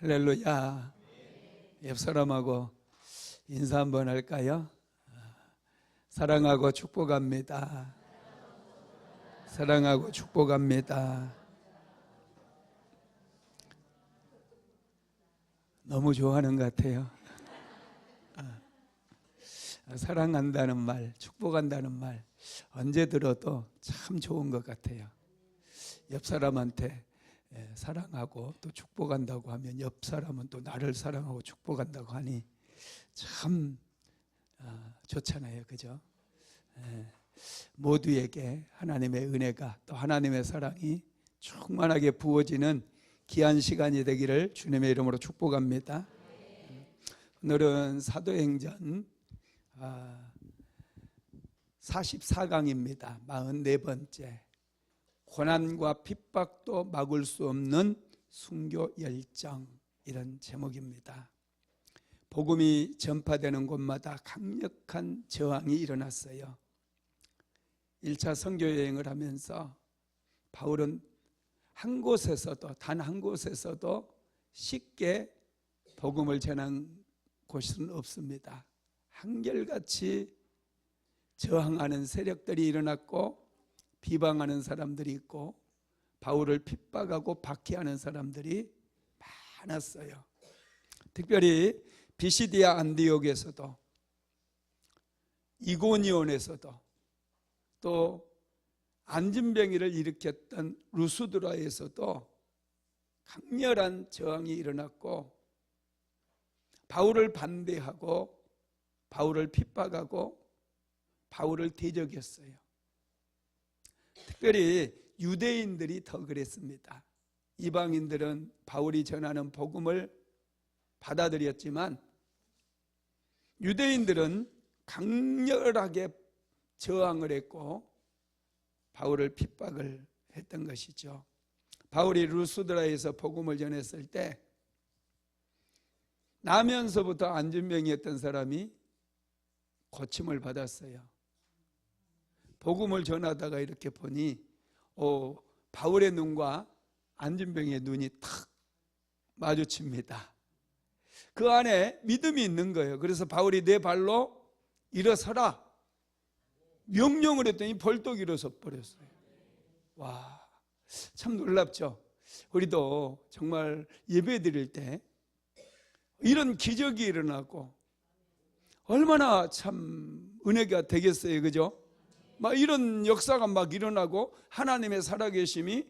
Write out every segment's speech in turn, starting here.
할렐루야. 옆 사람하고 인사 한번 할까요? 사랑하고 축복합니다. 사랑하고 축복합니다. 너무 좋아하는 것 같아요. 사랑한다는 말, 축복한다는 말 언제 들어도 참 좋은 것 같아요. 옆 사람한테 사랑하고 또 축복한다고 하면 옆 사람은 또 나를 사랑하고 축복한다고 하니 참 좋잖아요. 그죠? 모두에게 하나님의 은혜가 또 하나님의 사랑이 충만하게 부어지는 귀한 시간이 되기를 주님의 이름으로 축복합니다. 오늘은 사도행전 44강입니다. 44번째. 고난과 핍박도 막을 수 없는 순교 열정, 이런 제목입니다. 복음이 전파되는 곳마다 강력한 저항이 일어났어요. 1차 선교 여행을 하면서 바울은 한 곳에서도, 단 한 곳에서도 쉽게 복음을 전한 곳은 없습니다. 한결같이 저항하는 세력들이 일어났고 비방하는 사람들이 있고 바울을 핍박하고 박해하는 사람들이 많았어요. 특별히 비시디아 안디옥에서도, 이고니온에서도, 또 안진병이를 일으켰던 루스드라에서도 강렬한 저항이 일어났고 바울을 반대하고 바울을 핍박하고 바울을 대적했어요. 특별히 유대인들이 더 그랬습니다. 이방인들은 바울이 전하는 복음을 받아들였지만 유대인들은 강렬하게 저항을 했고 바울을 핍박을 했던 것이죠. 바울이 루스드라에서 복음을 전했을 때 나면서부터 안진병이었던 사람이 고침을 받았어요. 복음을 전하다가 이렇게 보니 바울의 눈과 안진병의 눈이 탁 마주칩니다. 그 안에 믿음이 있는 거예요. 그래서 바울이 내 발로 일어서라 명령을 했더니 벌떡 일어서 버렸어요. 와, 참 놀랍죠. 우리도 정말 예배 드릴 때 이런 기적이 일어나고 얼마나 참 은혜가 되겠어요. 그죠? 막 이런 역사가 막 일어나고 하나님의 살아계심이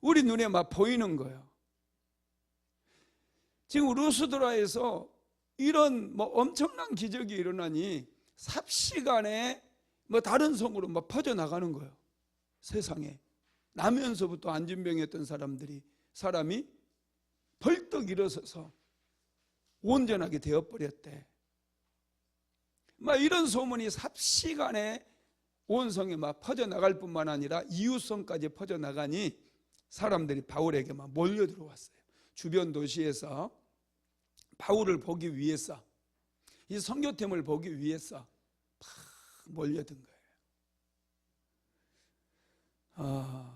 우리 눈에 막 보이는 거예요. 지금 루스드라에서 이런 엄청난 기적이 일어나니 삽시간에 다른 성으로 막 퍼져나가는 거예요. 세상에. 나면서부터 안진병이었던 사람이 벌떡 일어서서 온전하게 되어버렸대. 막 이런 소문이 삽시간에 온 성에 막 퍼져나갈 뿐만 아니라 이웃성까지 퍼져나가니 사람들이 바울에게 막 몰려 들어왔어요. 주변 도시에서 바울을 보기 위해서, 이 선교팀을 보기 위해서 막 몰려든 거예요.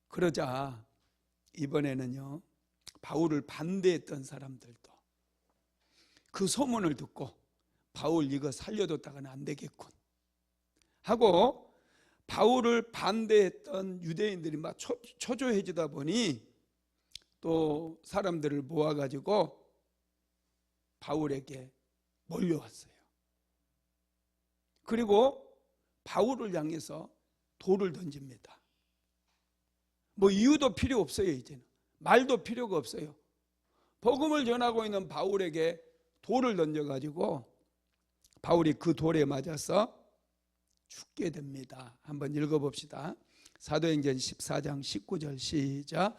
그러자 이번에는요, 바울을 반대했던 사람들도 그 소문을 듣고 바울 이거 살려뒀다가는 안 되겠군 하고 바울을 반대했던 유대인들이 막 초조해지다 보니 또 사람들을 모아가지고 바울에게 몰려왔어요. 그리고 바울을 향해서 돌을 던집니다. 이유도 필요 없어요. 이제는 말도 필요가 없어요. 복음을 전하고 있는 바울에게 돌을 던져가지고 바울이 그 돌에 맞아서 죽게 됩니다. 한번 읽어봅시다. 사도행전 14장 19절 시작.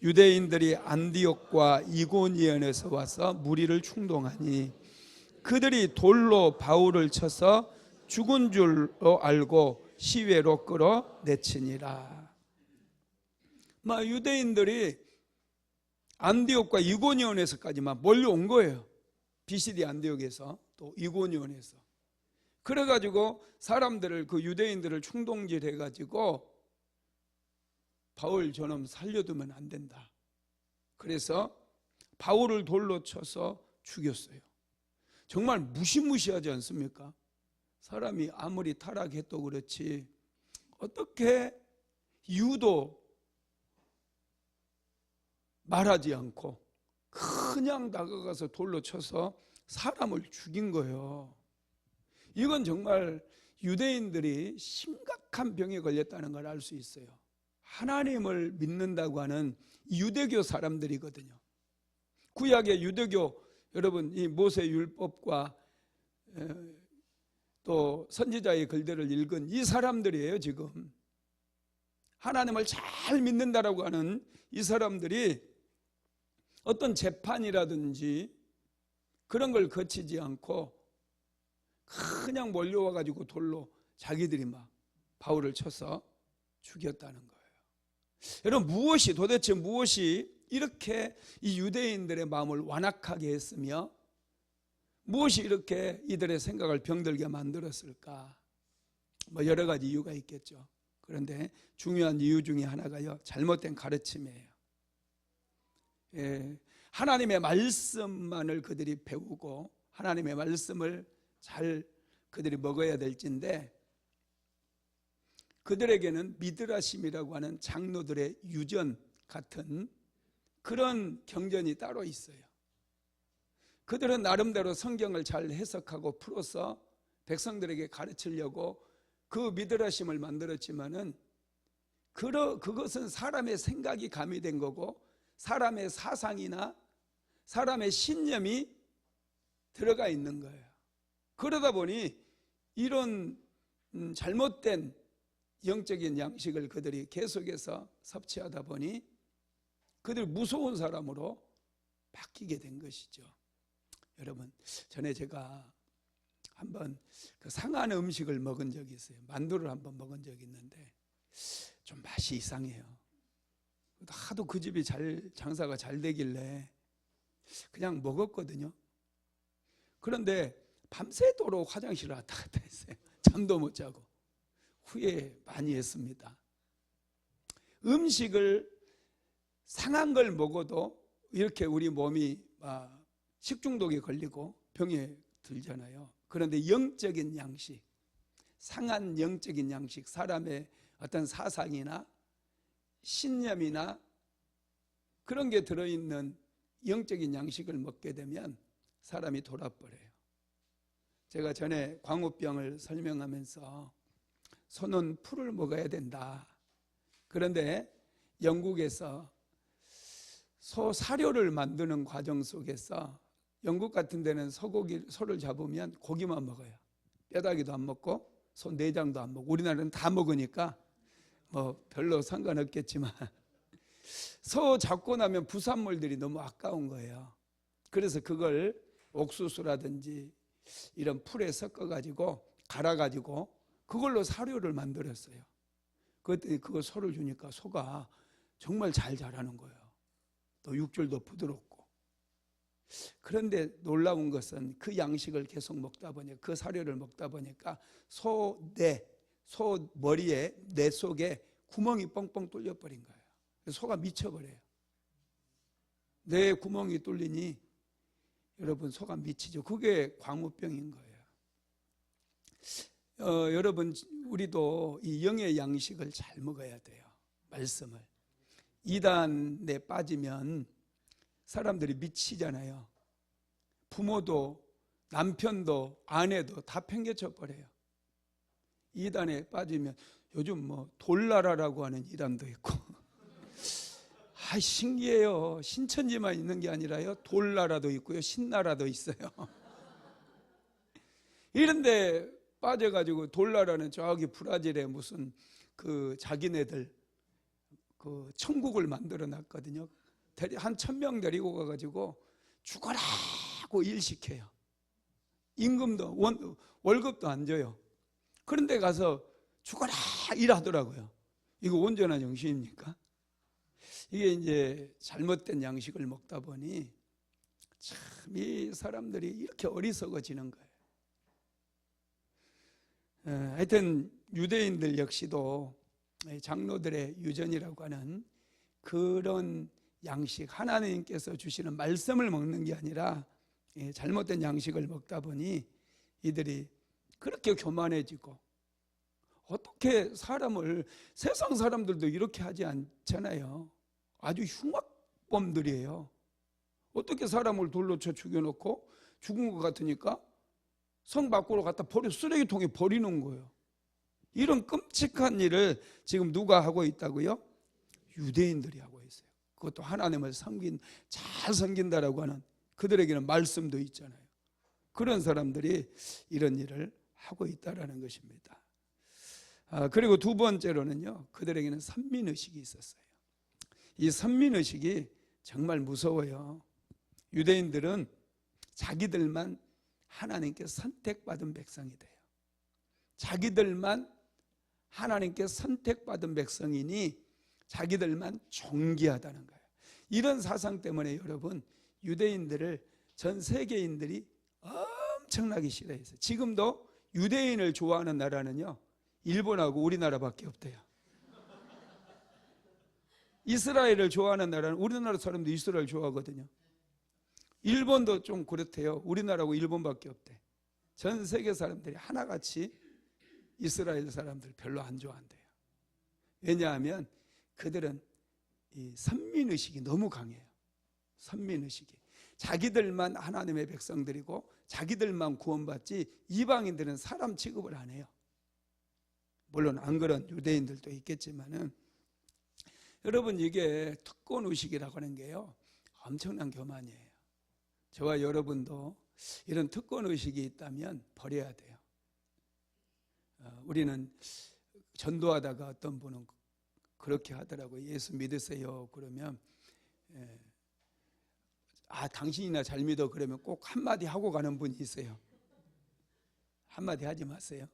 유대인들이 안디옥과 이고니온에서 와서 무리를 충동하니 그들이 돌로 바울을 쳐서 죽은 줄로 알고 시외로 끌어내치니라. 유대인들이 안디옥과 이고니온에서까지만 몰려온 거예요. 비시디 안디옥에서 또 이고니온에서. 그래가지고 사람들을, 그 유대인들을 충동질해가지고 바울 저놈 살려두면 안 된다. 그래서 바울을 돌로 쳐서 죽였어요. 정말 무시무시하지 않습니까? 사람이 아무리 타락해도 그렇지 어떻게 이유도 말하지 않고 그냥 다가가서 돌로 쳐서 사람을 죽인 거예요. 이건 정말 유대인들이 심각한 병에 걸렸다는 걸 알 수 있어요. 하나님을 믿는다고 하는 유대교 사람들이거든요. 구약의 유대교, 여러분 이 모세 율법과 또 선지자의 글들을 읽은 이 사람들이에요. 지금 하나님을 잘 믿는다라고 하는 이 사람들이 어떤 재판이라든지 그런 걸 거치지 않고 그냥 몰려와 가지고 돌로 자기들이 막 바울을 쳐서 죽였다는 거예요. 여러분 도대체 무엇이 이렇게 이 유대인들의 마음을 완악하게 했으며 무엇이 이렇게 이들의 생각을 병들게 만들었을까? 뭐 여러 가지 이유가 있겠죠. 그런데 중요한 이유 중에 하나가요, 잘못된 가르침이에요. 하나님의 말씀만을 그들이 배우고 하나님의 말씀을 잘 그들이 먹어야 될진데 그들에게는 미드라심이라고 하는 장로들의 유전 같은 그런 경전이 따로 있어요. 그들은 나름대로 성경을 잘 해석하고 풀어서 백성들에게 가르치려고 그 미드라심을 만들었지만은 그것은 사람의 생각이 가미된 거고 사람의 사상이나 사람의 신념이 들어가 있는 거예요. 그러다 보니 이런 잘못된 영적인 양식을 그들이 계속해서 섭취하다 보니 그들이 무서운 사람으로 바뀌게 된 것이죠. 여러분, 전에 제가 한번 그 상한 음식을 먹은 적이 있어요. 만두를 한번 먹은 적이 있는데 좀 맛이 이상해요. 하도 그 집이 장사가 잘 되길래 그냥 먹었거든요. 그런데 밤새도록 화장실을 왔다 갔다 했어요. 잠도 못 자고. 후회 많이 했습니다. 음식을 상한 걸 먹어도 이렇게 우리 몸이 식중독에 걸리고 병에 들잖아요. 그런데 영적인 양식, 상한 영적인 양식, 사람의 어떤 사상이나 신념이나 그런 게 들어있는 영적인 양식을 먹게 되면 사람이 돌아버려요. 제가 전에 광우병을 설명하면서 소는 풀을 먹어야 된다. 그런데 영국에서 소 사료를 만드는 과정 속에서 영국 같은 데는 소를 잡으면 고기만 먹어요. 뼈다귀도 안 먹고 소 내장도 안 먹고, 우리나라는 다 먹으니까 뭐 별로 상관없겠지만 소 잡고 나면 부산물들이 너무 아까운 거예요. 그래서 그걸 옥수수라든지 이런 풀에 섞어가지고 갈아가지고 그걸로 사료를 만들었어요. 그랬더니 그거 소를 주니까 소가 정말 잘 자라는 거예요. 또 육질도 부드럽고. 그런데 놀라운 것은 그 양식을 계속 먹다 보니까, 그 사료를 먹다 보니까 소 머리에, 뇌 속에 구멍이 뻥뻥 뚫려버린 거예요. 소가 미쳐버려요. 뇌에 구멍이 뚫리니 여러분 소가 미치죠. 그게 광우병인 거예요. 여러분 우리도 이 영의 양식을 잘 먹어야 돼요. 말씀을. 이단에 빠지면 사람들이 미치잖아요. 부모도 남편도 아내도 다 팽개쳐 버려요. 이단에 빠지면 요즘 뭐 돌나라라고 하는 이단도 있고 신기해요. 신천지만 있는 게 아니라요, 돌나라도 있고요, 신나라도 있어요. 이런데 빠져가지고 돌나라는 저기 브라질에 무슨 그 자기네들 그 천국을 만들어 놨거든요. 한 1000명 데리고 가가지고 죽어라고 일시켜요. 임금도 월급도 안 줘요. 그런데 가서 죽어라 일하더라고요. 이거 온전한 영신입니까? 이게 이제 잘못된 양식을 먹다 보니 참 이 사람들이 이렇게 어리석어지는 거예요. 하여튼 유대인들 역시도 장로들의 유전이라고 하는 그런 양식, 하나님께서 주시는 말씀을 먹는 게 아니라 잘못된 양식을 먹다 보니 이들이 그렇게 교만해지고, 어떻게 사람을, 세상 사람들도 이렇게 하지 않잖아요. 아주 흉악범들이에요. 어떻게 사람을 돌로 쳐 죽여놓고 죽은 것 같으니까 성 밖으로 갖다 버려, 쓰레기통에 버리는 거예요. 이런 끔찍한 일을 지금 누가 하고 있다고요? 유대인들이 하고 있어요. 그것도 하나님을 잘 섬긴다라고 하는, 그들에게는 말씀도 있잖아요. 그런 사람들이 이런 일을 하고 있다라는 것입니다. 그리고 두 번째로는요, 그들에게는 선민의식이 있었어요. 이 선민의식이 정말 무서워요. 유대인들은 자기들만 하나님께 선택받은 백성이 돼요. 자기들만 하나님께 선택받은 백성이니 자기들만 존귀하다는 거예요. 이런 사상 때문에 여러분, 유대인들을 전 세계인들이 엄청나게 싫어했어요. 지금도 유대인을 좋아하는 나라는요, 일본하고 우리나라밖에 없대요. 이스라엘을 좋아하는 나라는, 우리나라 사람도 이스라엘 좋아하거든요. 일본도 좀 그렇대요. 우리나라하고 일본밖에 없대. 전 세계 사람들이 하나같이 이스라엘 사람들 별로 안 좋아한대요. 왜냐하면 그들은 이 선민의식이 너무 강해요. 선민의식이. 자기들만 하나님의 백성들이고 자기들만 구원받지 이방인들은 사람 취급을 안 해요. 물론 안 그런 유대인들도 있겠지만은, 여러분, 이게 특권의식이라고 하는 게요, 엄청난 교만이에요. 저와 여러분도 이런 특권의식이 있다면 버려야 돼요. 우리는 전도하다가 어떤 분은 그렇게 하더라고요. 예수 믿으세요 그러면 당신이나 잘 믿어 그러면 꼭 한마디 하고 가는 분이 있어요. 한마디 하지 마세요.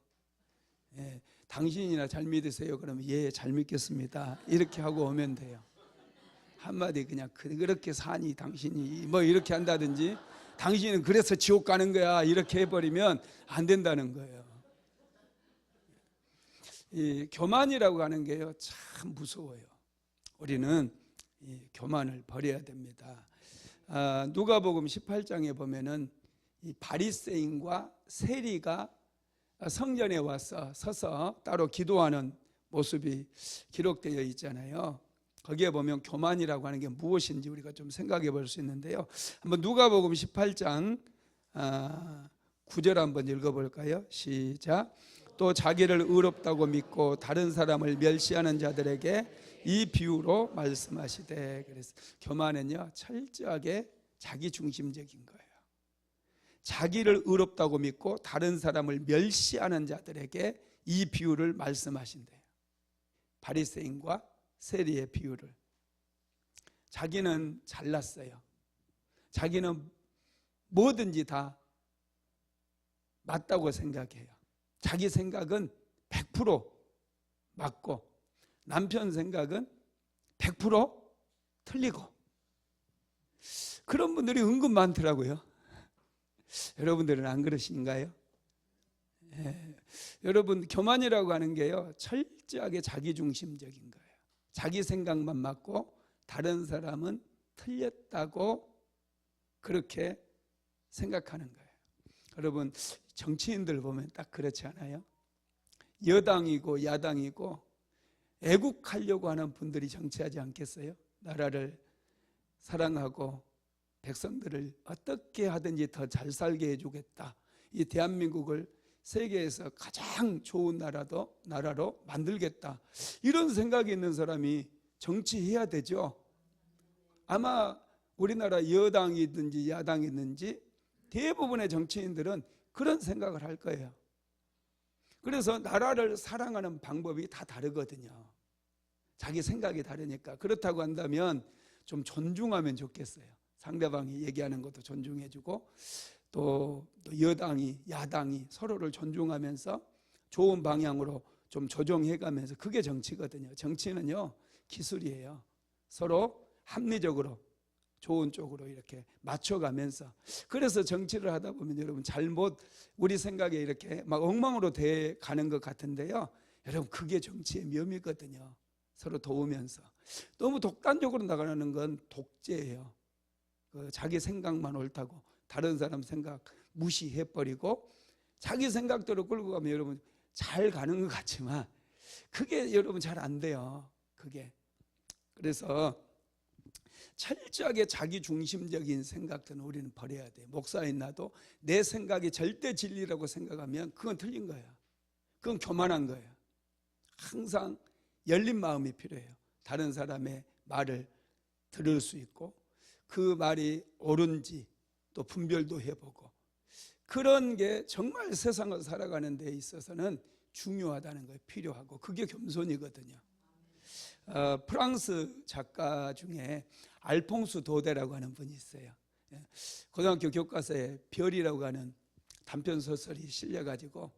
당신이나 잘 믿으세요 그러면 예, 잘 믿겠습니다 이렇게 하고 오면 돼요. 한마디 그냥 그렇게 사니 당신이 뭐 이렇게 한다든지, 당신은 그래서 지옥 가는 거야 이렇게 해버리면 안 된다는 거예요. 이 교만이라고 하는 게요, 참 무서워요. 우리는 이 교만을 버려야 됩니다. 누가복음 18장에 보면은 이 바리새인과 세리가 성전에 와서 서서 따로 기도하는 모습이 기록되어 있잖아요. 거기에 보면 교만이라고 하는 게 무엇인지 우리가 좀 생각해 볼 수 있는데요. 한번 누가복음 18장 9절 한번 읽어볼까요? 시작. 또 자기를 의롭다고 믿고 다른 사람을 멸시하는 자들에게 이 비유로 말씀하시되. 그래서 교만은요, 철저하게 자기중심적인 거예요. 자기를 의롭다고 믿고 다른 사람을 멸시하는 자들에게 이 비유를 말씀하신대요. 바리새인과 세리의 비유를. 자기는 잘났어요. 자기는 뭐든지 다 맞다고 생각해요. 자기 생각은 100% 맞고 남편 생각은 100% 틀리고. 그런 분들이 은근 많더라고요. 여러분들은 안 그러신가요? 여러분, 교만이라고 하는 게요, 철저하게 자기중심적인 거예요. 자기 생각만 맞고 다른 사람은 틀렸다고 그렇게 생각하는 거예요. 여러분, 정치인들 보면 딱 그렇지 않아요? 여당이고 야당이고 애국하려고 하는 분들이 정치하지 않겠어요? 나라를 사랑하고 백성들을 어떻게 하든지 더 잘 살게 해주겠다, 이 대한민국을 세계에서 가장 좋은 나라로 만들겠다, 이런 생각이 있는 사람이 정치해야 되죠. 아마 우리나라 여당이든지 야당이든지 대부분의 정치인들은 그런 생각을 할 거예요. 그래서 나라를 사랑하는 방법이 다 다르거든요. 자기 생각이 다르니까. 그렇다고 한다면 좀 존중하면 좋겠어요. 상대방이 얘기하는 것도 존중해주고, 또 여당이 야당이 서로를 존중하면서 좋은 방향으로 좀 조정해가면서, 그게 정치거든요. 정치는요, 기술이에요. 서로 합리적으로 좋은 쪽으로 이렇게 맞춰가면서. 그래서 정치를 하다 보면 여러분, 우리 생각에 이렇게 막 엉망으로 돼 가는 것 같은데요, 여러분, 그게 정치의 묘미거든요. 서로 도우면서. 너무 독단적으로 나가는 건 독재예요. 자기 생각만 옳다고 다른 사람 생각 무시해버리고 자기 생각대로 끌고 가면 여러분 잘 가는 것 같지만 그게 여러분 잘 안 돼요. 그게. 그래서 철저하게 자기 중심적인 생각들은 우리는 버려야 돼요. 목사인 나도 내 생각이 절대 진리라고 생각하면 그건 틀린 거예요. 그건 교만한 거예요. 항상 열린 마음이 필요해요. 다른 사람의 말을 들을 수 있고 그 말이 옳은지 또 분별도 해보고 그런 게 정말 세상을 살아가는 데 있어서는 중요하다는 거예요. 필요하고 그게 겸손이거든요. 프랑스 작가 중에 알퐁스 도데라고 하는 분이 있어요. 고등학교 교과서에 별이라고 하는 단편소설이 실려가지고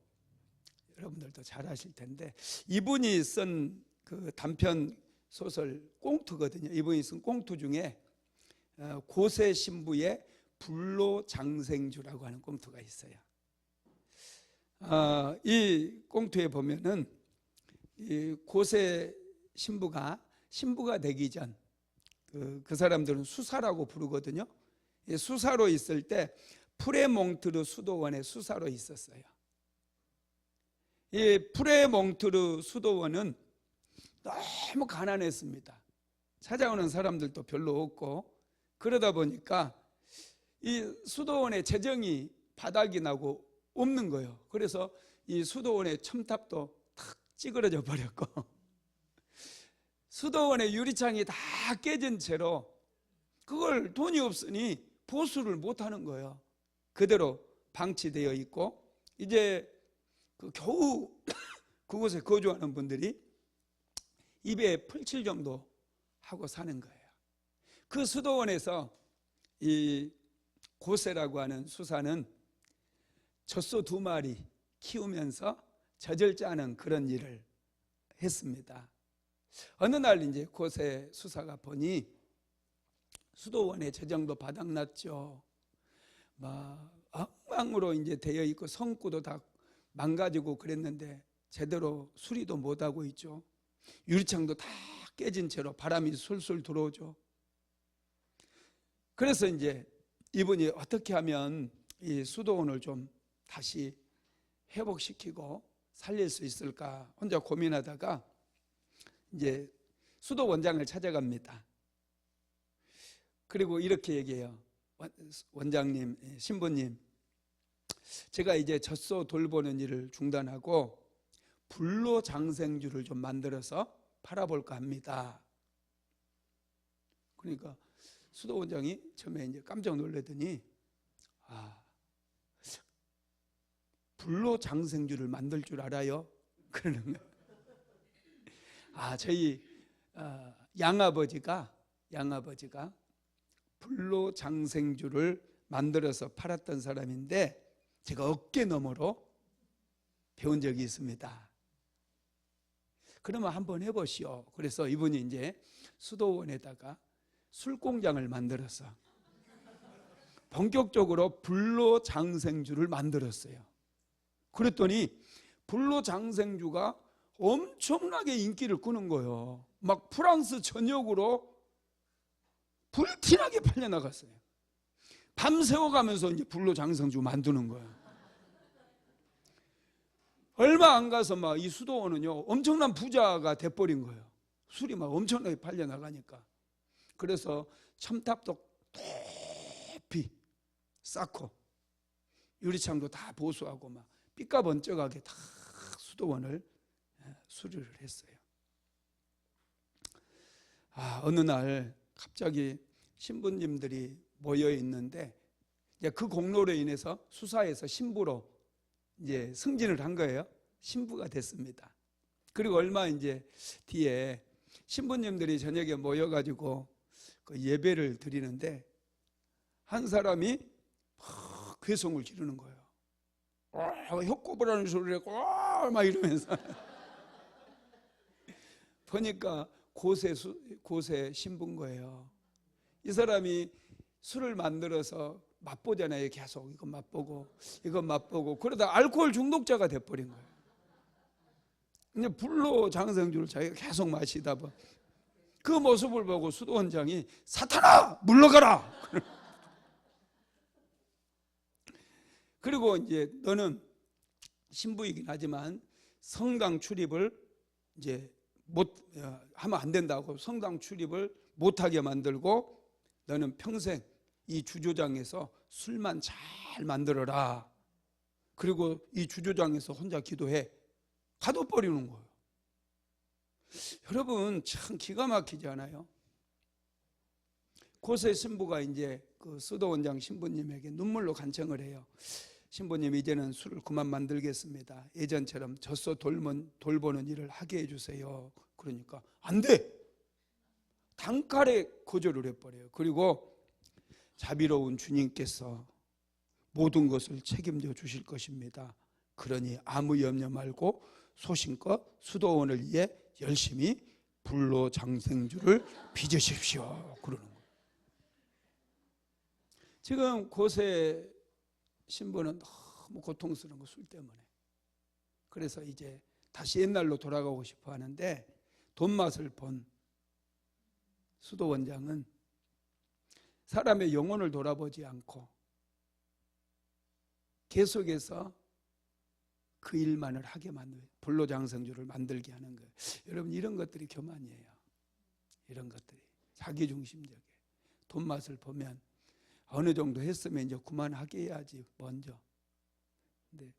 여러분들도 잘 아실 텐데 이분이 쓴 그 단편소설 꽁트거든요. 이분이 쓴 꽁트 중에 고세 신부의 불로장생주라고 하는 꽁트가 있어요. 이 꽁트에 보면은 이 고세 신부가 되기 전 그 사람들은 수사라고 부르거든요. 수사로 있을 때 프레몽트르 수도원에 수사로 있었어요. 이 프레몽트르 수도원은 너무 가난했습니다. 찾아오는 사람들도 별로 없고 그러다 보니까 이 수도원의 재정이 바닥이 나고 없는 거예요. 그래서 이 수도원의 첨탑도 탁 찌그러져 버렸고 수도원의 유리창이 다 깨진 채로 그걸 돈이 없으니 보수를 못하는 거예요. 그대로 방치되어 있고 이제 겨우 그곳에 거주하는 분들이 입에 풀칠 정도 하고 사는 거예요. 그 수도원에서 이 고세라고 하는 수사는 젖소 2마리 키우면서 젖을 짜는 그런 일을 했습니다. 어느 날 이제 고세 수사가 보니 수도원의 재정도 바닥났죠. 막 엉망으로 이제 되어 있고 성구도 다 망가지고 그랬는데 제대로 수리도 못하고 있죠. 유리창도 다 깨진 채로 바람이 술술 들어오죠. 그래서 이제 이분이 어떻게 하면 이 수도원을 좀 다시 회복시키고 살릴 수 있을까 혼자 고민하다가 이제 수도원장을 찾아갑니다. 그리고 이렇게 얘기해요. 원장님, 신부님, 제가 이제 젖소 돌보는 일을 중단하고 불로장생주를 좀 만들어서 팔아볼까 합니다. 그러니까 수도원장이 처음에 이제 깜짝 놀라더니 불로장생주를 만들 줄 알아요? 그러는 거예요. 저희 양아버지가 불로장생주를 만들어서 팔았던 사람인데 제가 어깨 너머로 배운 적이 있습니다. 그러면 한번 해보시오. 그래서 이분이 이제 수도원에다가 술공장을 만들어서 본격적으로 불로장생주를 만들었어요. 그랬더니 불로장생주가 엄청나게 인기를 끄는 거예요. 막 프랑스 전역으로 불티나게 팔려나갔어요. 밤새워가면서 이제 불로장생주 만드는 거예요. 얼마 안 가서 막 이 수도원은요 엄청난 부자가 돼버린 거예요. 술이 막 엄청나게 팔려나가니까. 그래서 첨탑도 높이 쌓고 유리창도 다 보수하고 막 삐까번쩍하게 다 수도원을 수리를 했어요. 어느 날 갑자기 신부님들이 모여 있는데 이제 그 공로로 인해서 수사에서 신부로 이제 승진을 한 거예요. 신부가 됐습니다. 그리고 얼마 이제 뒤에 신부님들이 저녁에 모여가지고 그 예배를 드리는데 한 사람이 막 괴성을 지르는 거예요. 혀꼬부라는 소리를 하고 막 이러면서 보니까 고세 신부인 거예요. 이 사람이 술을 만들어서 맛보잖아요. 계속 이거 맛보고 그러다 알코올 중독자가 돼버린 거예요. 이제 불로 장생주를 자기가 계속 마시다 봐. 그 모습을 보고 수도원장이 사탄아 물러가라. 그리고 이제 너는 신부이긴 하지만 성당 출입을 이제 못 하면 안 된다고 성당 출입을 못하게 만들고 너는 평생 이 주조장에서 술만 잘 만들어라. 그리고 이 주조장에서 혼자 기도해. 가둬버리는 거예요. 여러분 참 기가 막히지 않아요? 고세 신부가 이제 그 수도원장 신부님에게 눈물로 간청을 해요. 신부님 이제는 술을 그만 만들겠습니다. 예전처럼 젖소 돌보는 일을 하게 해주세요. 그러니까 안 돼. 단칼에 거절을 해버려요. 그리고 자비로운 주님께서 모든 것을 책임져 주실 것입니다. 그러니 아무 염려 말고 소신껏 수도원을 위해 열심히 불로 장생주를 빚으십시오. 그러는 거예요. 지금 고세 신부는 너무 고통스러운 거 술 때문에. 그래서 이제 다시 옛날로 돌아가고 싶어 하는데 돈 맛을 본 수도원장은 사람의 영혼을 돌아보지 않고 계속해서 그 일만을 하게 만들어요. 불로장생주를 만들게 하는 거예요. 여러분 이런 것들이 교만이에요. 이런 것들이 자기중심적이에요. 돈 맛을 보면 어느 정도 했으면 이제 그만하게 해야지 먼저. 근데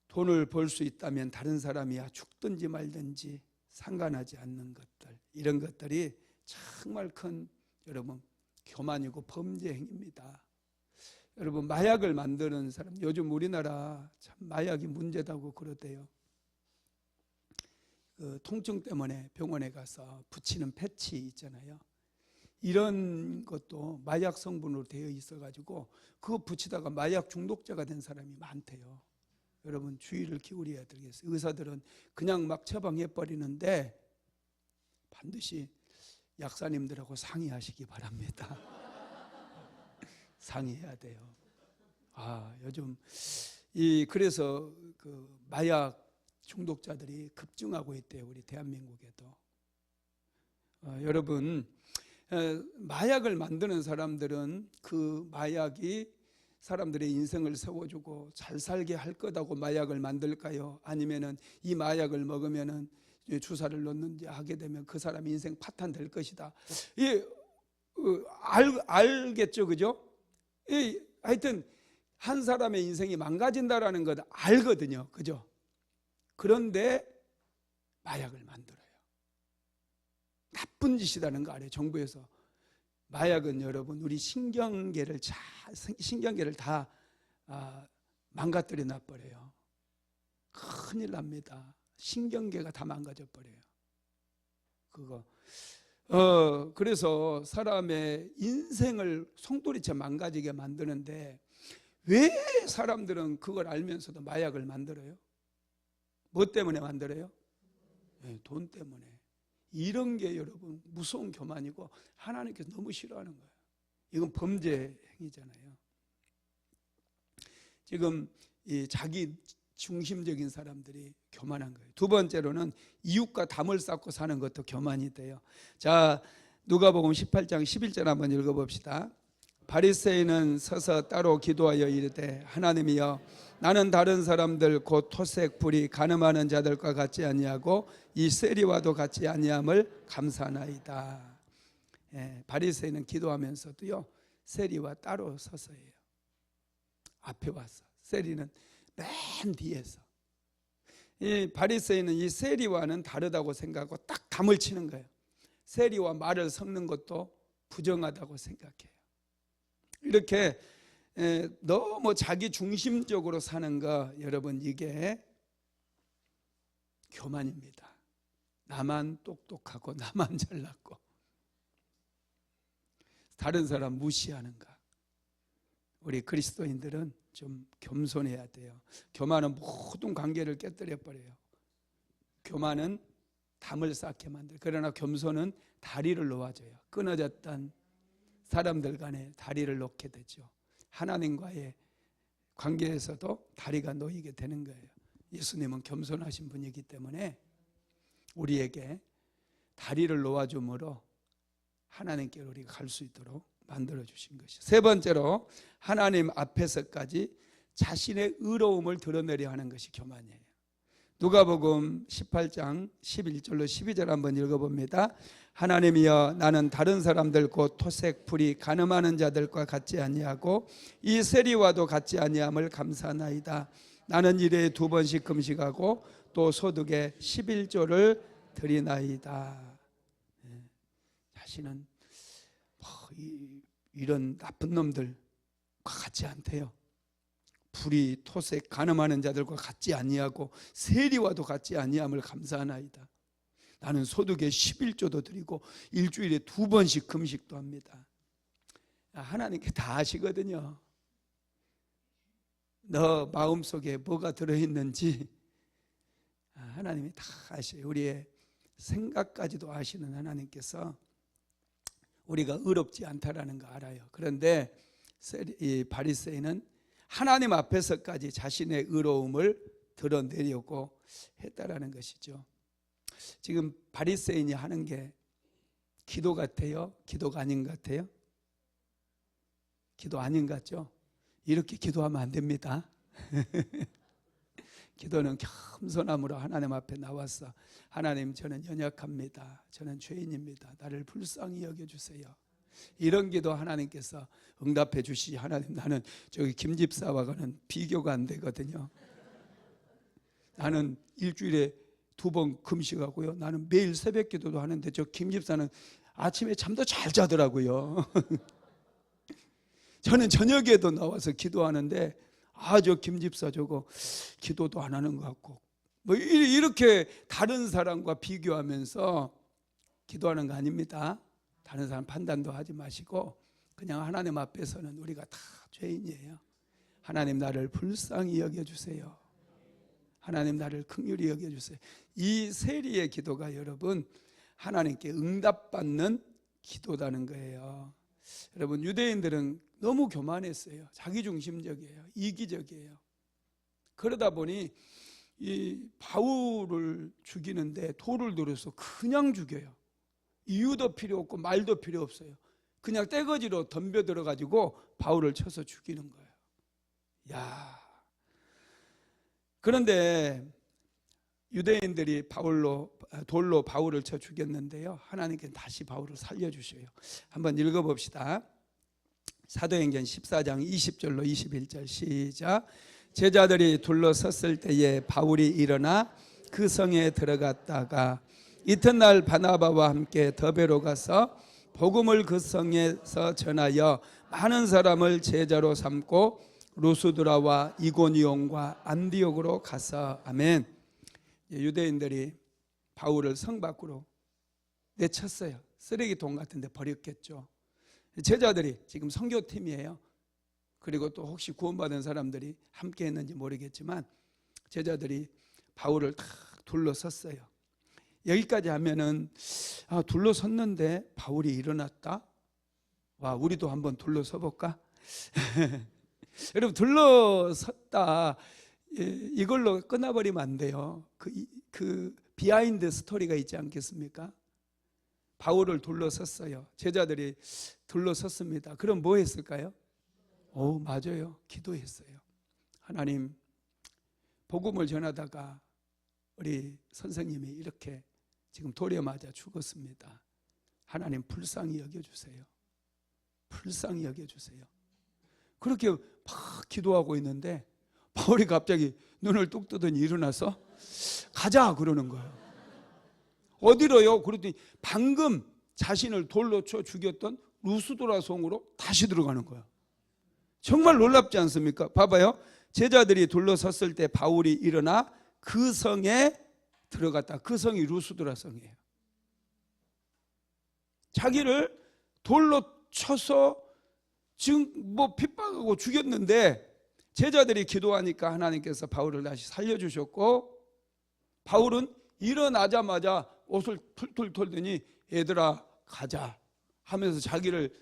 돈을 벌 수 있다면 다른 사람이야 죽든지 말든지 상관하지 않는 것들, 이런 것들이 정말 큰 여러분 교만이고 범죄 행위입니다. 여러분 마약을 만드는 사람, 요즘 우리나라 참 마약이 문제다고 그러대요. 그 통증 때문에 병원에 가서 붙이는 패치 있잖아요. 이런 것도 마약 성분으로 되어 있어가지고 그거 붙이다가 마약 중독자가 된 사람이 많대요. 여러분 주의를 기울여야 되겠어요. 의사들은 그냥 막 처방해버리는데 반드시 약사님들하고 상의하시기 바랍니다. 상의해야 돼요. 요즘 그래서 그 마약 중독자들이 급증하고 있대요. 우리 대한민국에도. 여러분 마약을 만드는 사람들은 그 마약이 사람들의 인생을 세워주고 잘 살게 할 거다고 마약을 만들까요? 아니면은 이 마약을 먹으면은 주사를 놓는지 하게 되면 그 사람 인생 파탄될 것이다. 알겠죠, 그죠? 하여튼 한 사람의 인생이 망가진다라는 것 알거든요, 그죠? 그런데 마약을 만들어요. 나쁜 짓이라는 거 알아요. 정부에서 마약은 여러분 우리 신경계를 다 망가뜨려 놔버려요. 큰일 납니다. 신경계가 다 망가져 버려요. 그거 그래서 사람의 인생을 송두리째 망가지게 만드는데 왜 사람들은 그걸 알면서도 마약을 만들어요? 뭐 때문에 만들어요? 네, 돈 때문에. 이런 게 여러분 무서운 교만이고 하나님께서 너무 싫어하는 거예요. 이건 범죄 행위잖아요. 지금 이 자기 중심적인 사람들이 교만한 거예요. 두 번째로는 이웃과 담을 쌓고 사는 것도 교만이 돼요. 자, 누가복음 18장 11절 한번 읽어봅시다. 바리새인은 서서 따로 기도하여 이르되 하나님이여 나는 다른 사람들 곧 토색 불이 가늠하는 자들과 같지 아니하고 이 세리와도 같지 아니함을 감사하나이다. 바리새인은 기도하면서도요 세리와 따로 서서 해요. 앞에 와서. 세리는 맨 뒤에서. 이 바리새인은 이 세리와는 다르다고 생각하고 딱 담을 치는 거예요. 세리와 말을 섞는 것도 부정하다고 생각해요. 이렇게 너무 자기 중심적으로 사는 거 여러분 이게 교만입니다. 나만 똑똑하고 나만 잘났고 다른 사람 무시하는 거. 우리 그리스도인들은 좀 겸손해야 돼요. 교만은 모든 관계를 깨뜨려 버려요. 교만은 담을 쌓게 만들어요. 그러나 겸손은 다리를 놓아줘요. 끊어졌던 사람들 간에 다리를 놓게 되죠. 하나님과의 관계에서도 다리가 놓이게 되는 거예요. 예수님은 겸손하신 분이기 때문에 우리에게 다리를 놓아줌으로 하나님께로 우리가 갈 수 있도록 만들어 주신 것이. 세 번째로 하나님 앞에서까지 자신의 의로움을 드러내려 하는 것이 교만이에요. 누가복음 18장 11절로 12절 한번 읽어봅니다. 하나님이여, 나는 다른 사람들 곧 토색, 불의, 간음하는 자들과 같지 아니하고 이 세리와도 같지 아니함을 감사하나이다. 나는 일에 2번씩 금식하고 또 소득의 11조를 드리나이다. 자신은 이런 나쁜 놈들과 같지 않대요. 불의, 토색, 간음하는 자들과 같지 아니하고 세리와도 같지 아니함을 감사하나이다. 나는 소득의 11조도 드리고 일주일에 2번씩 금식도 합니다. 하나님께 다 아시거든요. 너 마음속에 뭐가 들어있는지 하나님이 다 아셔요. 우리의 생각까지도 아시는 하나님께서 우리가 의롭지 않다라는 거 알아요. 그런데 이 바리새인은 하나님 앞에서까지 자신의 의로움을 드러내려고 했다라는 것이죠. 지금 바리새인이 하는 게 기도 같아요? 기도가 아닌 것 같아요? 기도 아닌 것 같죠? 이렇게 기도하면 안 됩니다. 기도는 겸손함으로 하나님 앞에 나와서 하나님, 저는 연약합니다. 저는 죄인입니다. 나를 불쌍히 여겨주세요. 이런 기도 하나님께서 응답해 주시지. 하나님, 나는 저기 김 집사와는 비교가 안 되거든요. 나는 일주일에 2번 금식하고요. 나는 매일 새벽 기도도 하는데 저 김 집사는 아침에 잠도 잘 자더라고요. 저는 저녁에도 나와서 기도하는데 저 김 집사 저거 기도도 안 하는 것 같고 뭐 이렇게 다른 사람과 비교하면서 기도하는 거 아닙니다. 다른 사람 판단도 하지 마시고 그냥 하나님 앞에서는 우리가 다 죄인이에요. 하나님, 나를 불쌍히 여겨주세요. 하나님, 나를 긍휼히 여겨주세요. 이 세리의 기도가 여러분 하나님께 응답받는 기도라는 거예요. 여러분, 유대인들은 너무 교만했어요. 자기중심적이에요. 이기적이에요. 그러다 보니 이 바울을 죽이는데 돌을 들어서 그냥 죽여요. 이유도 필요 없고 말도 필요 없어요. 그냥 떼거지로 덤벼들어 가지고 바울을 쳐서 죽이는 거예요. 야. 그런데 유대인들이 돌로 바울을 쳐 죽였는데요, 하나님께서 다시 바울을 살려주셔요. 한번 읽어봅시다. 사도행전 14장 20절로 21절 시작. 제자들이 둘러섰을 때에 바울이 일어나 그 성에 들어갔다가 이튿날 바나바와 함께 더베로 가서 복음을 그 성에서 전하여 많은 사람을 제자로 삼고 루스드라와 이고니온과 안디옥으로 가서. 아멘. 유대인들이 바울을 성 밖으로 내쳤어요. 쓰레기통 같은 데 버렸겠죠. 제자들이 지금 선교팀이에요. 그리고 또 혹시 구원받은 사람들이 함께 했는지 모르겠지만 제자들이 바울을 탁 둘러섰어요. 여기까지 하면은 둘러섰는데 바울이 일어났다? 와, 우리도 한번 둘러서 볼까? 여러분, 둘러섰다 이걸로 끝나버리면 안 돼요. 그 비하인드 스토리가 있지 않겠습니까? 바울을 둘러섰어요. 제자들이 둘러섰습니다. 그럼 뭐 했을까요? 맞아요. 기도했어요. 하나님, 복음을 전하다가 우리 선생님이 이렇게 지금 돌에 맞아 죽었습니다. 하나님, 불쌍히 여겨주세요. 불쌍히 여겨주세요. 그렇게 막 기도하고 있는데 바울이 갑자기 눈을 뚝 뜨더니 일어나서 가자 그러는 거예요. 어디로요? 그랬더니 방금 자신을 돌로 쳐 죽였던 루스드라 성으로 다시 들어가는 거예요. 정말 놀랍지 않습니까? 봐봐요. 제자들이 둘러섰을 때 바울이 일어나 그 성에 들어갔다. 그 성이 루스드라 성이에요. 자기를 돌로 쳐서 지금 핍박하고 죽였는데 제자들이 기도하니까 하나님께서 바울을 다시 살려주셨고, 바울은 일어나자마자 옷을 툴툴 털더니 얘들아 가자 하면서 자기를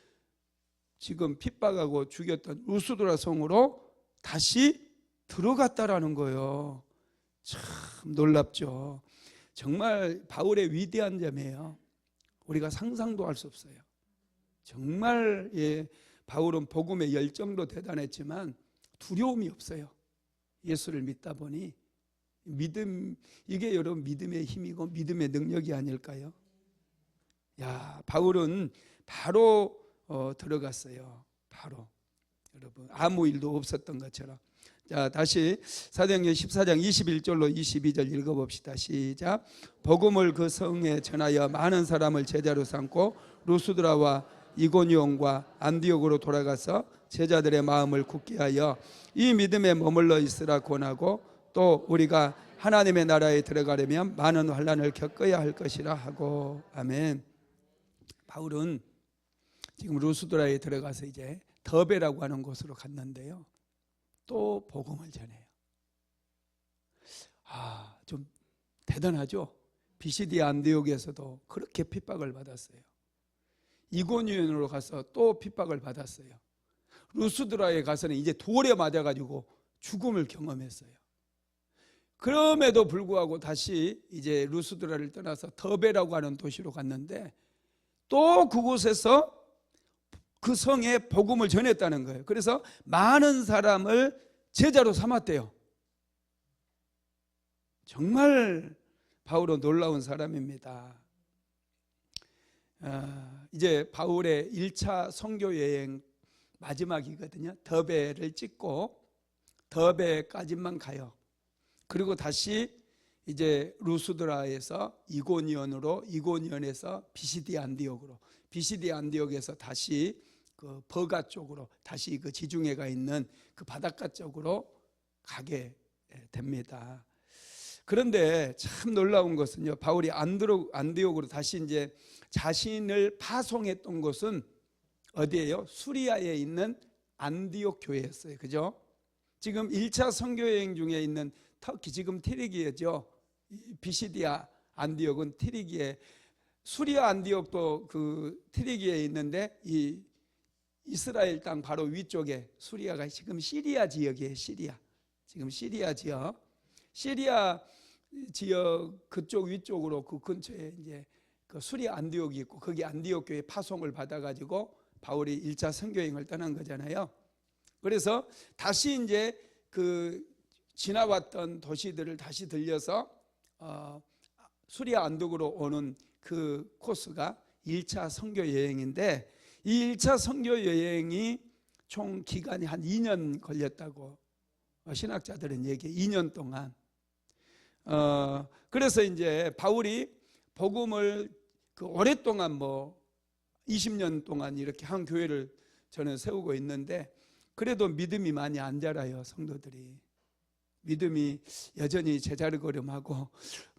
지금 핍박하고 죽였던 루스드라 성으로 다시 들어갔다라는 거예요. 참 놀랍죠. 정말 바울의 위대한 점이에요. 우리가 상상도 할 수 없어요. 정말 바울은 복음의 열정도 대단했지만 두려움이 없어요. 예수를 믿다 보니 믿음, 이게 여러분 믿음의 힘이고 믿음의 능력이 아닐까요? 야, 바울은 바로 들어갔어요. 바로. 여러분 아무 일도 없었던 것처럼. 자, 다시 사도행전 14장 21절로 22절 읽어봅시다. 시작. 복음을 그 성에 전하여 많은 사람을 제자로 삼고 루스드라와 이고니온과 안디옥으로 돌아가서 제자들의 마음을 굳게 하여 이 믿음에 머물러 있으라 권하고 또 우리가 하나님의 나라에 들어가려면 많은 환난을 겪어야 할 것이라 하고. 아멘. 바울은 지금 루스드라에 들어가서 이제 더베라고 하는 곳으로 갔는데요, 또 복음을 전해요. 좀 대단하죠. 비시디아 안디옥에서도 그렇게 핍박을 받았어요. 이고니온으로 가서 또 핍박을 받았어요. 루스드라에 가서는 이제 돌에 맞아가지고 죽음을 경험했어요. 그럼에도 불구하고 다시 이제 루스드라를 떠나서 더베라고 하는 도시로 갔는데 또 그곳에서 그 성에 복음을 전했다는 거예요. 그래서 많은 사람을 제자로 삼았대요. 정말 바울은 놀라운 사람입니다. 이제 바울의 1차 선교 여행 마지막이거든요. 더베를 찍고 더베까지만 가요. 그리고 다시 이제 루스드라에서 이고니온으로, 이고니온에서 비시디아 안디옥으로, 비시디아 안디옥에서 다시 그 버가 쪽으로, 다시 그 지중해가 있는 그 바닷가 쪽으로 가게 됩니다. 그런데 참 놀라운 것은요, 바울이 안디옥으로 다시 이제 자신을 파송했던 곳은 어디예요? 수리아에 있는 안디옥 교회였어요. 그죠? 지금 1차 선교 여행 중에 있는 터키, 지금 티리기예죠. 비시디아 안디옥은 티리기에, 수리아 안디옥도 그 티리기에 있는데 이 이스라엘 땅 바로 위쪽에 수리아가 지금 시리아 지역이에요. 시리아. 지금 시리아 지역. 시리아 지역 그쪽 위쪽으로 그 근처에 이제 그 수리아 안디옥이 있고 거기 안디옥 교회 파송을 받아가지고 바울이 1차 선교행을 떠난 거잖아요. 그래서 다시 이제 그 지나왔던 도시들을 다시 들려서 수리아 안디옥으로 오는 그 코스가 1차 선교 여행인데 이 1차 선교 여행이 총 기간이 한 2년 걸렸다고 신학자들은 얘기해. 2년 동안. 그래서 이제 바울이 복음을 그 오랫동안 뭐 20년 동안 이렇게 한 교회를 저는 세우고 있는데 그래도 믿음이 많이 안 자라요. 성도들이 믿음이 여전히 제자리걸음하고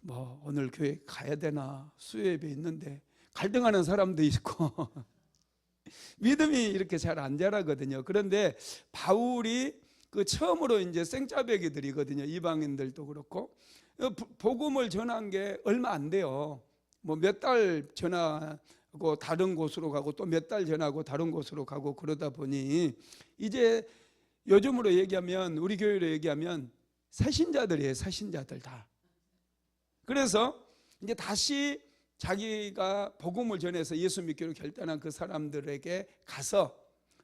뭐 오늘 교회 가야 되나, 수요예배 있는데 갈등하는 사람도 있고 믿음이 이렇게 잘 안 자라거든요. 그런데 바울이 그 처음으로 이제 생짜배기들이거든요. 이방인들도 그렇고 복음을 전한 게 얼마 안 돼요. 뭐 몇 달 전하고 다른 곳으로 가고 또 몇 달 전하고 다른 곳으로 가고 그러다 보니 이제 요즘으로 얘기하면, 우리 교회로 얘기하면 새신자들이에요. 새신자들 다. 그래서 이제 다시 자기가 복음을 전해서 예수 믿기로 결단한 그 사람들에게 가서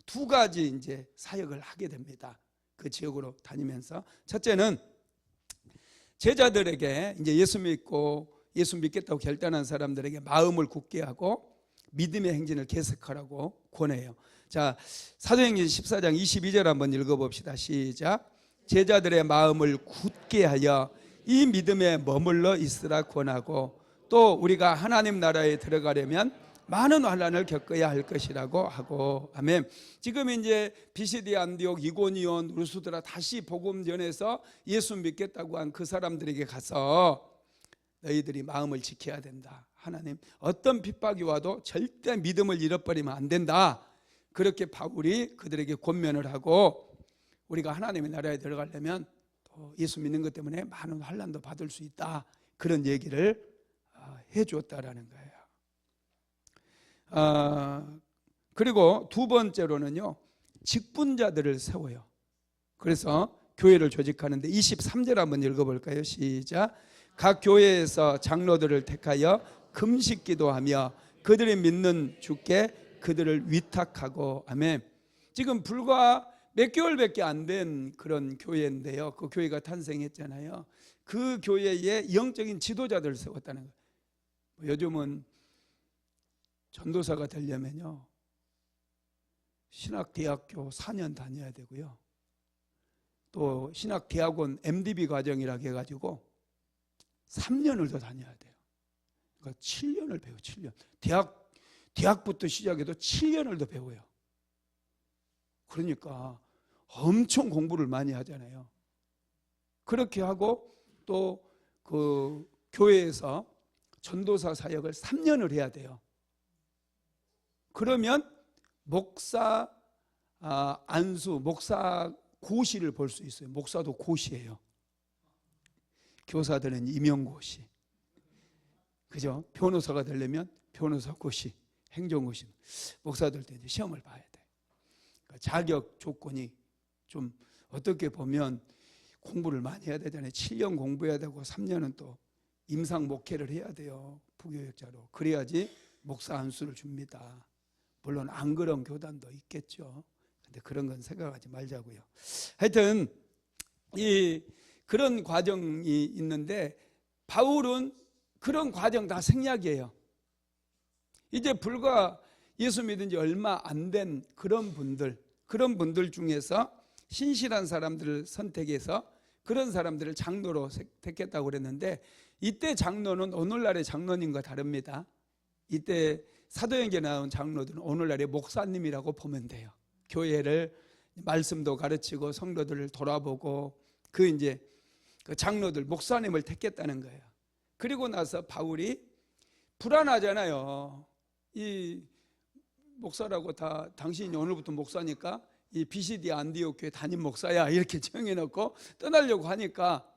두 가지 이제 사역을 하게 됩니다. 그 지역으로 다니면서 첫째는 제자들에게 이제 예수 믿겠다고 결단한 사람들에게 마음을 굳게 하고 믿음의 행진을 계속하라고 권해요. 자, 사도행전 14장 22절 한번 읽어봅시다. 시작. 제자들의 마음을 굳게 하여 이 믿음에 머물러 있으라 권하고 또 우리가 하나님 나라에 들어가려면 많은 환난을 겪어야 할 것이라고 하고. 아멘. 지금 이제 비시디아 안디옥, 이고니온, 루스드라 다시 복음 전해서 예수 믿겠다고 한 그 사람들에게 가서 너희들이 마음을 지켜야 된다. 하나님 어떤 핍박이 와도 절대 믿음을 잃어버리면 안 된다. 그렇게 바울이 그들에게 권면을 하고 우리가 하나님의 나라에 들어가려면 또 예수 믿는 것 때문에 많은 환난도 받을 수 있다. 그런 얘기를 해주었다라는 거예요. 그리고 두 번째로는요, 직분자들을 세워요. 그래서 교회를 조직하는데 23절 한번 읽어볼까요? 시작. 각 교회에서 장로들을 택하여 금식 기도하며 그들이 믿는 주께 그들을 위탁하고. 아멘. 지금 불과 몇 개월밖에 안 된 그런 교회인데요. 그 교회가 탄생했잖아요. 그 교회에 영적인 지도자들을 세웠다는 거예요. 요즘은 전도사가 되려면요, 신학대학교 4년 다녀야 되고요, 또 신학대학원 MDB 과정이라고 해가지고 3년을 더 다녀야 돼요. 그러니까 7년을 배워요. 7년. 대학부터 시작해도 7년을 더 배워요. 그러니까 엄청 공부를 많이 하잖아요. 그렇게 하고 또 그 교회에서 전도사 사역을 3년을 해야 돼요. 그러면 목사 안수, 목사 고시를 볼 수 있어요. 목사도 고시예요. 교사들은 임용고시, 그죠? 변호사가 되려면 변호사 고시, 행정고시. 목사들도 이제 시험을 봐야 돼. 그러니까 자격 조건이 좀 어떻게 보면 공부를 많이 해야 되잖아요. 7년 공부해야 되고 3년은 또 임상 목회를 해야 돼요. 부교육자로. 그래야지 목사 안수를 줍니다. 물론 안 그런 교단도 있겠죠. 근데 그런 건 생각하지 말자고요. 하여튼 그런 과정이 있는데 바울은 그런 과정 다 생략이에요. 이제 불과 예수 믿은 지 얼마 안 된 그런 분들 중에서 신실한 사람들을 선택해서 그런 사람들을 장로로 택했다고 그랬는데, 이때 장로는 오늘날의 장로님과 다릅니다. 이때 사도행전에 나온 장로들은 오늘날의 목사님이라고 보면 돼요. 교회를 말씀도 가르치고 성도들을 돌아보고 그 장로들, 목사님을 택했다는 거예요. 그리고 나서 바울이 불안하잖아요. 이 목사라고 다 당신이 오늘부터 목사니까 이 비시디 안디옥 교회 담임 목사야 이렇게 정해놓고 떠나려고 하니까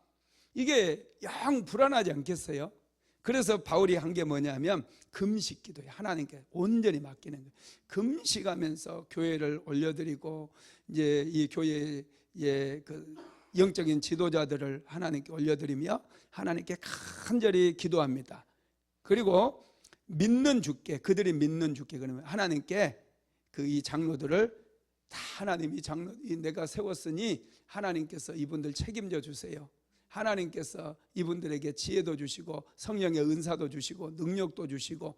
이게 영 불안하지 않겠어요? 그래서 바울이 한 게 뭐냐면 금식 기도에 하나님께 온전히 맡기는 거예요. 금식하면서 교회를 올려드리고 이제 이 교회의 그 영적인 지도자들을 하나님께 올려드리며 하나님께 간절히 기도합니다. 그리고 믿는 주께, 그들이 믿는 주께, 그러면 하나님께 이 장로들을 다 하나님이 내가 세웠으니 하나님께서 이분들 책임져 주세요. 하나님께서 이분들에게 지혜도 주시고 성령의 은사도 주시고 능력도 주시고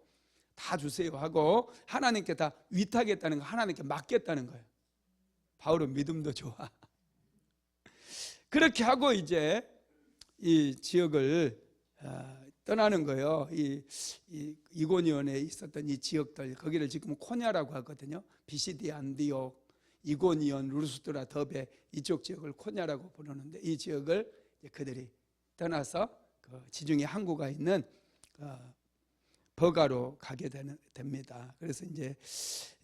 다 주세요 하고 하나님께 다 위탁했다는 거, 하나님께 맡겼다는 거예요. 바울은 믿음도 좋아. 그렇게 하고 이제 이 지역을 떠나는 거예요. 이고니온에 있었던 이 지역들, 거기를 지금 코냐라고 하거든요. 비시디 안디옥, 이고니온, 루스드라, 더베 이쪽 지역을 코냐라고 부르는데, 이 지역을 그들이 떠나서 그 지중해 항구가 있는 버가로 가게 됩니다. 그래서 이제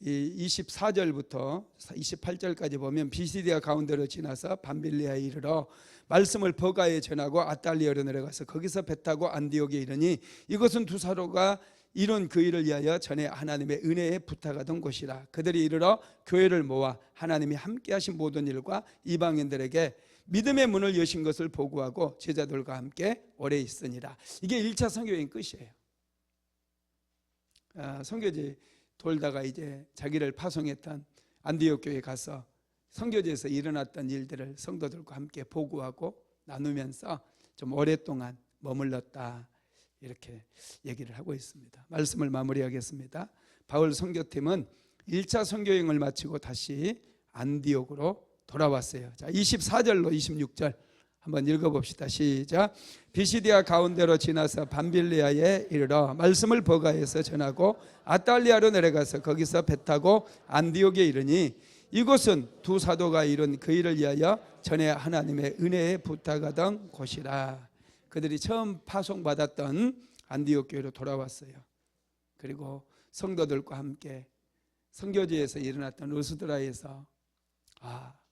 24절부터 28절까지 보면 비시디아 가운데로 지나서 밤빌리아에 이르러 말씀을 버가에 전하고 아탈리아로 내려가서 거기서 배 타고 안디옥에 이르니 이것은 두 사도가 이룬 그 일을 위하여 전에 하나님의 은혜에 부탁하던 곳이라. 그들이 이르러 교회를 모아 하나님이 함께 하신 모든 일과 이방인들에게 믿음의 문을 여신 것을 보고하고 제자들과 함께 오래 있으니라. 이게 1차 선교여행 끝이에요. 선교지 돌다가 이제 자기를 파송했던 안디옥 교회에 가서 선교지에서 일어났던 일들을 성도들과 함께 보고하고 나누면서 좀 오랫동안 머물렀다, 이렇게 얘기를 하고 있습니다. 말씀을 마무리하겠습니다. 바울 선교팀은 1차 선교여행을 마치고 다시 안디옥으로 돌아왔어요. 자, 24절로 26절 한번 읽어봅시다. 시작. 비시디아 가운데로 지나서 밤빌리아에 이르러 말씀을 버가에서 전하고 아탈리아로 내려가서 거기서 배 타고 안디옥에 이르니 이곳은 두 사도가 이룬 그 일을 위하여 전에 하나님의 은혜에 부탁하던 곳이라. 그들이 처음 파송받았던 안디옥 교회로 돌아왔어요. 그리고 성도들과 함께 선교지에서 일어났던 루스드라에서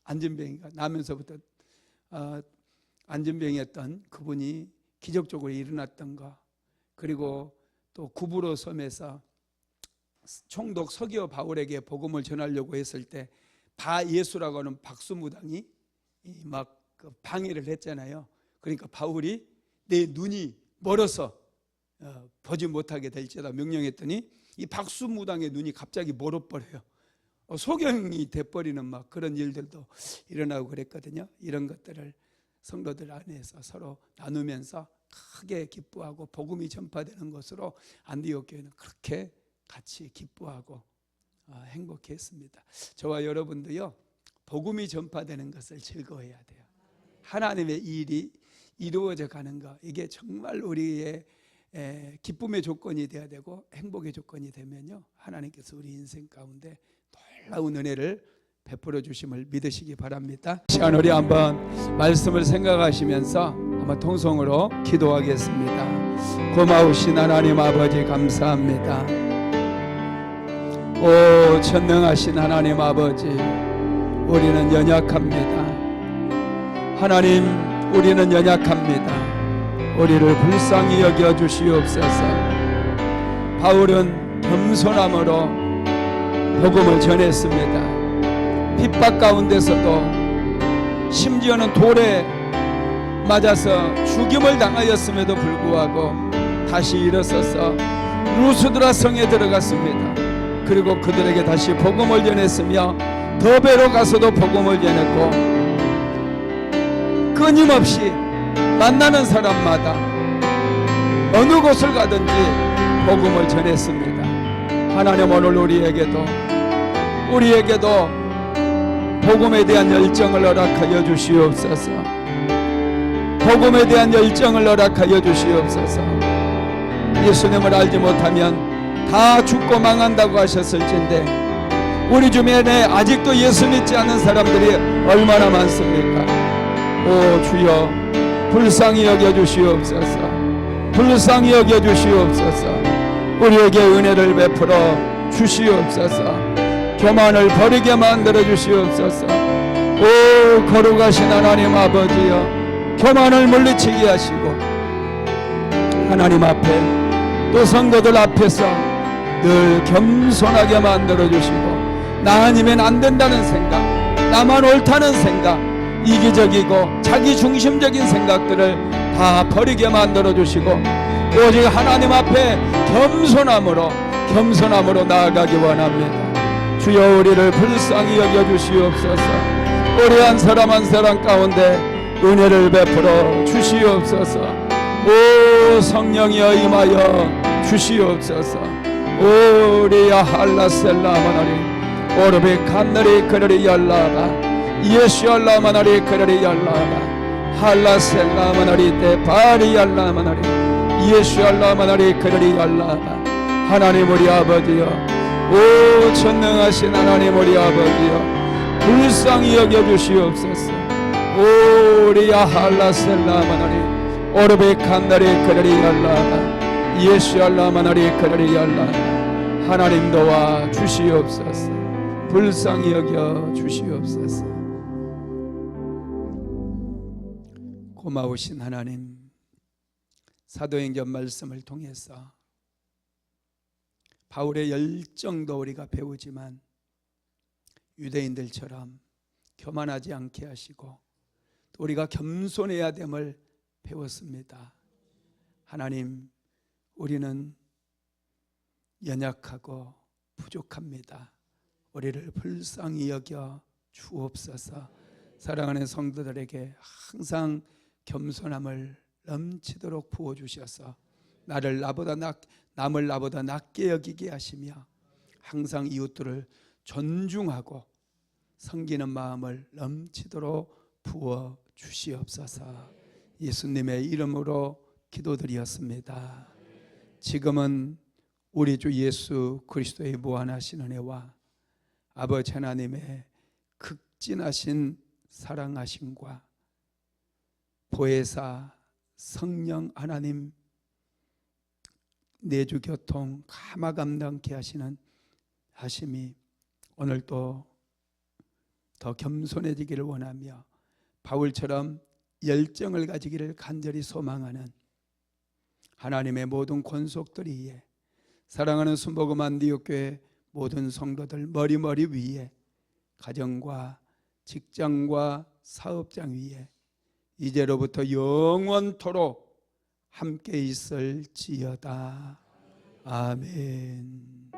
안진병이가 나면서부터 안진병이었던 그분이 기적적으로 일어났던 거, 그리고 또 구브로 섬에서 총독 서기오 바울에게 복음을 전하려고 했을 때 바예수라고 하는 박수무당이 막 그 방해를 했잖아요. 그러니까 바울이 내 눈이 멀어서 보지 못하게 될지다 명령했더니 이 박수무당의 눈이 갑자기 멀어버려요. 소경이 돼버리는 막 그런 일들도 일어나고 그랬거든요. 이런 것들을 성도들 안에서 서로 나누면서 크게 기뻐하고 복음이 전파되는 것으로 안디옥 교회는 그렇게 같이 기뻐하고 행복했습니다. 저와 여러분도요, 복음이 전파되는 것을 즐거워해야 돼요. 하나님의 일이 이루어져 가는 것, 이게 정말 우리의 기쁨의 조건이 되어야 되고 행복의 조건이 되면요, 하나님께서 우리 인생 가운데 놀라운 은혜를 베풀어 주심을 믿으시기 바랍니다. 시간 우리 한번 말씀을 생각하시면서 한번 통성으로 기도하겠습니다. 고마우신 하나님 아버지 감사합니다. 오 전능하신 하나님 아버지, 우리는 연약합니다. 하나님, 우리는 연약합니다. 우리를 불쌍히 여겨 주시옵소서. 바울은 겸손함으로 복음을 전했습니다. 핍박 가운데서도, 심지어는 돌에 맞아서 죽임을 당하였음에도 불구하고 다시 일어서서 루스드라 성에 들어갔습니다. 그리고 그들에게 다시 복음을 전했으며 더베로 가서도 복음을 전했고, 끊임없이 만나는 사람마다 어느 곳을 가든지 복음을 전했습니다. 하나님, 오늘 우리에게도 복음에 대한 열정을 허락하여 주시옵소서. 복음에 대한 열정을 허락하여 주시옵소서. 예수님을 알지 못하면 다 죽고 망한다고 하셨을진데 우리 주변에 아직도 예수 믿지 않는 사람들이 얼마나 많습니까? 오 주여, 불쌍히 여겨주시옵소서. 불쌍히 여겨주시옵소서. 우리에게 은혜를 베풀어 주시옵소서. 교만을 버리게 만들어 주시옵소서. 오 거룩하신 하나님 아버지여, 교만을 물리치게 하시고 하나님 앞에 또 성도들 앞에서 늘 겸손하게 만들어 주시고, 나 아니면 안 된다는 생각, 나만 옳다는 생각, 이기적이고 자기중심적인 생각들을 다 버리게 만들어 주시고, 오직 하나님 앞에 겸손함으로 나아가기 원합니다. 주여, 우리를 불쌍히 여겨주시옵소서. 우리 한 사람 한 사람 가운데 은혜를 베풀어 주시옵소서. 오 성령이여 임하여 주시옵소서. 오리야 할라셀라마나리 오르비 칸나리 그르리 열라바 예수 알라마나리 그르리 열라바 할라셀라마나리 때 바리 열라마나리 예수 알라마나리 그르리 열라바. 하나님 우리 아버지여, 오 전능하신 하나님 우리 아버지여, 불쌍히 여겨주시옵소서. 오리야 할라셀라마나리 오르비 칸나리 그르리 열라바 예수 알라마나리 그르리 열라바. 하나님 도와 주시옵소서. 불쌍히 여겨 주시옵소서. 고마우신 하나님, 사도행전 말씀을 통해서 바울의 열정도 우리가 배우지만 유대인들처럼 교만하지 않게 하시고 또 우리가 겸손해야 됨을 배웠습니다. 하나님, 우리는 연약하고 부족합니다. 우리를 불쌍히 여겨 주옵소서. 사랑하는 성도들에게 항상 겸손함을 넘치도록 부어주셔서 남을 나보다 낮게 여기게 하시며 항상 이웃들을 존중하고 섬기는 마음을 넘치도록 부어 주시옵소서. 예수님의 이름으로 기도드리었습니다. 지금은 우리 주 예수 그리스도의 무한하신 은혜와 아버지 하나님의 극진하신 사랑하심과 보혜사 성령 하나님 내주 교통 감화 감당케 하심이 오늘도 더 겸손해지기를 원하며 바울처럼 열정을 가지기를 간절히 소망하는 하나님의 모든 권속들 위에, 사랑하는 순복음 안디옥교회 모든 성도들 머리 위에, 가정과 직장과 사업장 위에 이제로부터 영원토록 함께 있을지어다. 아멘.